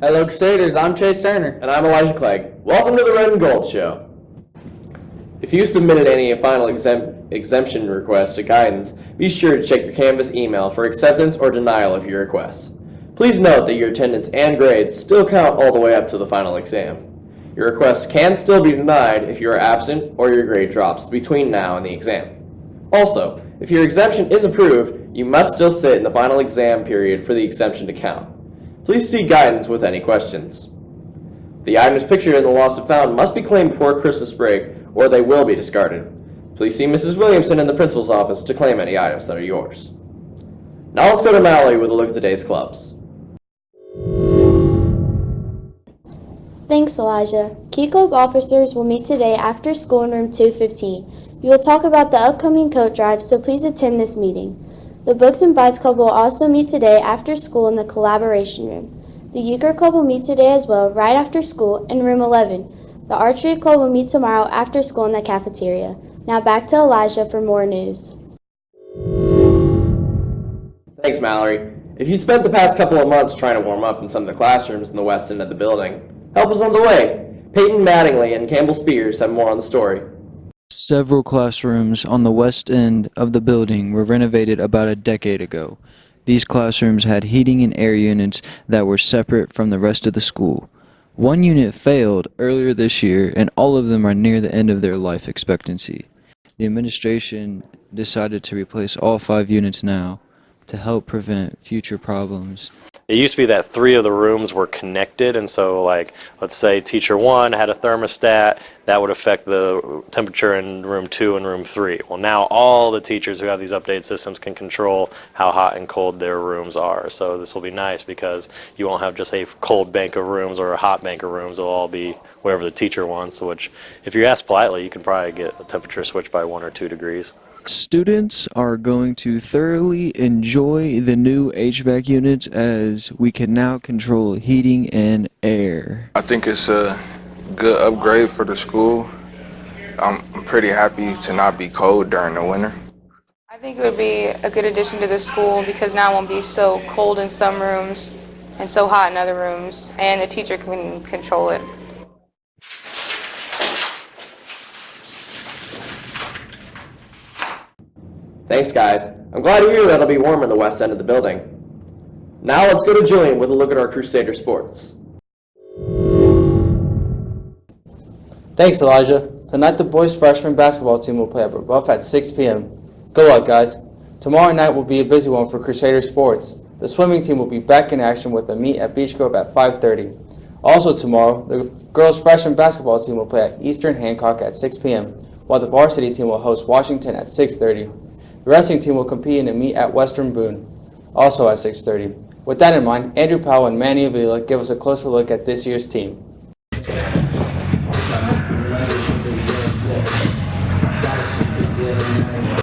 Hello Crusaders, I'm Chase Turner. And I'm Elijah Clegg. Welcome to the Red and Gold Show. If you submitted any final exemption request to guidance, be sure to check your Canvas email for acceptance or denial of your request. Please note that your attendance and grades still count all the way up to the final exam. Your request can still be denied if you are absent or your grade drops between now and the exam. Also, if your exemption is approved, you must still sit in the final exam period for the exemption to count. Please see guidance with any questions. The items pictured in the lost and found must be claimed before Christmas break or they will be discarded. Please see Mrs. Williamson in the principal's office to claim any items that are yours. Now let's go to Mallory with a look at today's clubs. Thanks, Elijah. Key Club officers will meet today after school in room 215. You will talk about the upcoming coat drive, so please attend this meeting. The Books and Bites Club will also meet today after school in the collaboration room. The Euchre Club will meet today as well, right after school, in room 11. The Archery Club will meet tomorrow after school in the cafeteria. Now back to Elijah for more news. Thanks, Mallory. If you spent the past couple of months trying to warm up in some of the classrooms in the west end of the building, help is on the way. Peyton Mattingly and Campbell Spears have more on the story. Several classrooms on the west end of the building were renovated about a decade ago. These classrooms had heating and air units that were separate from the rest of the school. One unit failed earlier this year, and all of them are near the end of their life expectancy. The administration decided to replace all 5 units now to help prevent future problems. It used to be that 3 of the rooms were connected, and so like let's say teacher 1 had a thermostat that would affect the temperature in room 2 and room 3. Well, now all the teachers who have these updated systems can control how hot and cold their rooms are. So this will be nice because you won't have just a cold bank of rooms or a hot bank of rooms. It'll all be whatever the teacher wants, which if you ask politely, you can probably get a temperature switch by 1 or 2 degrees. Students are going to thoroughly enjoy the new HVAC units as we can now control heating and air. I think it's a good upgrade for the school. I'm pretty happy to not be cold during the winter. I think it would be a good addition to the school because now it won't be so cold in some rooms and so hot in other rooms, and the teacher can control it. Thanks, guys. I'm glad to hear that it'll be warm in the west end of the building. Now let's go to Julian with a look at our Crusader sports. Thanks, Elijah. Tonight the boys freshman basketball team will play at Rebuff at 6 p.m. Good luck, guys. Tomorrow night will be a busy one for Crusader sports. The swimming team will be back in action with a meet at Beach Grove at 5:30. Also tomorrow, the girls freshman basketball team will play at Eastern Hancock at 6 p.m., while the varsity team will host Washington at 6:30. The wrestling team will compete in a meet at Western Boone, also at 6:30. With that in mind, Andrew Powell and Manny Avila give us a closer look at this year's team.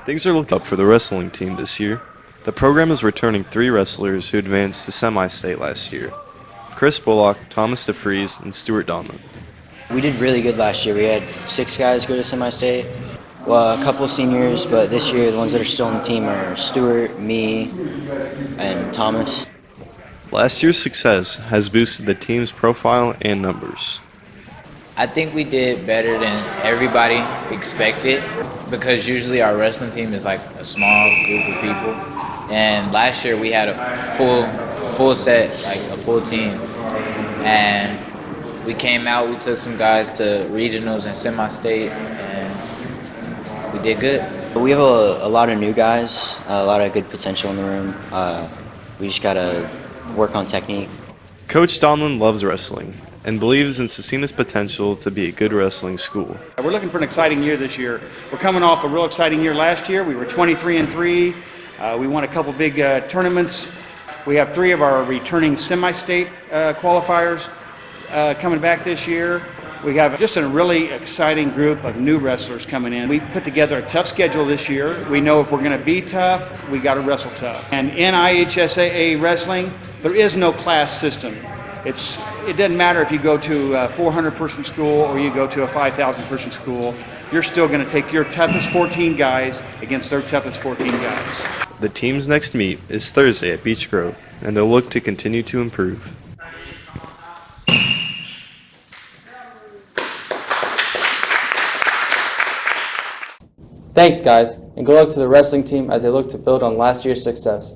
Things are looking up for the wrestling team this year. The program is returning 3 wrestlers who advanced to semi-state last year: Chris Bullock, Thomas DeFries, and Stuart Donlin. We did really good last year. We had 6 guys go to semi-state. Well, a couple of seniors, but this year the ones that are still on the team are Stuart, me, and Thomas. Last year's success has boosted the team's profile and numbers. I think we did better than everybody expected because usually our wrestling team is like a small group of people. And last year we had a full set, like a full team. And we came out, we took some guys to regionals and semi-state, and we did good. We have a lot of new guys, a lot of good potential in the room. We just gotta work on technique. Coach Donlin loves wrestling and believes in Scecina's potential to be a good wrestling school. We're looking for an exciting year this year. We're coming off a real exciting year last year. We were 23-3. We won a couple big tournaments. We have 3 of our returning semi-state qualifiers coming back this year. We have just a really exciting group of new wrestlers coming in. We put together a tough schedule this year. We know if we're going to be tough, we got to wrestle tough. And in IHSAA wrestling, there is no class system. It doesn't matter if you go to a 400-person school or you go to a 5,000-person school. you're still going to take your toughest 14 guys against their toughest 14 guys. The team's next meet is Thursday at Beech Grove, and they'll look to continue to improve. Thanks, guys, and good luck to the wrestling team as they look to build on last year's success.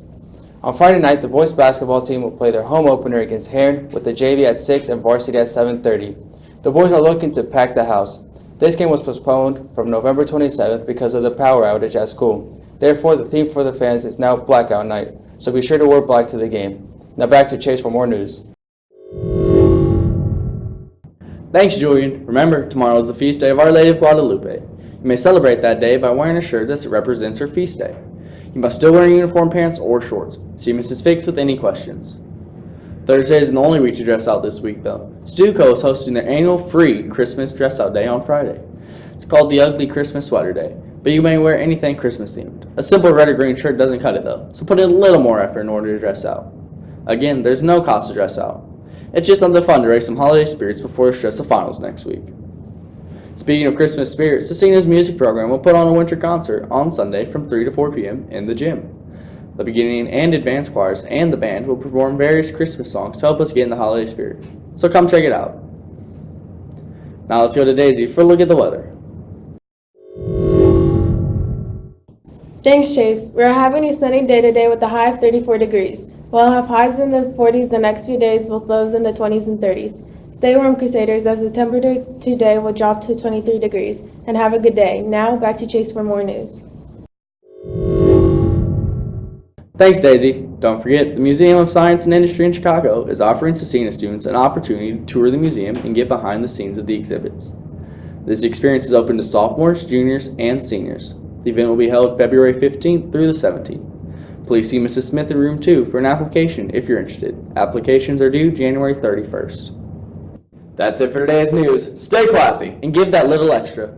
On Friday night, the boys basketball team will play their home opener against Heron with the JV at 6 and varsity at 7:30. The boys are looking to pack the house. This game was postponed from November 27th because of the power outage at school. Therefore, the theme for the fans is now Blackout Night, so be sure to wear black to the game. Now back to Chase for more news. Thanks, Julian. Remember, tomorrow is the feast day of Our Lady of Guadalupe. You may celebrate that day by wearing a shirt that represents her feast day. You must still wear uniform pants or shorts. See Mrs. Fix with any questions. Thursday isn't the only week to dress out this week, though. Stuco is hosting their annual free Christmas dress out day on Friday. It's called the Ugly Christmas Sweater Day, but you may wear anything Christmas themed. A simple red or green shirt doesn't cut it, though, so put in a little more effort in order to dress out. Again, there's no cost to dress out. It's just something fun to raise some holiday spirits before the stress of finals next week. Speaking of Christmas spirit, Scecina's music program will put on a winter concert on Sunday from 3 to 4 p.m. in the gym. The beginning and advanced choirs and the band will perform various Christmas songs to help us get in the holiday spirit. So come check it out. Now let's go to Daisy for a look at the weather. Thanks, Chase. We're having a sunny day today with a high of 34 degrees. We'll have highs in the 40s the next few days with lows in the 20s and 30s. Stay warm, Crusaders, as the temperature today will drop to 23 degrees. And have a good day. Now, back to Chase for more news. Thanks, Daisy. Don't forget, the Museum of Science and Industry in Chicago is offering Scecina students an opportunity to tour the museum and get behind the scenes of the exhibits. This experience is open to sophomores, juniors, and seniors. The event will be held February 15th through the 17th. Please see Mrs. Smith in room 2 for an application if you're interested. Applications are due January 31st. That's it for today's news. Stay classy and give that little extra.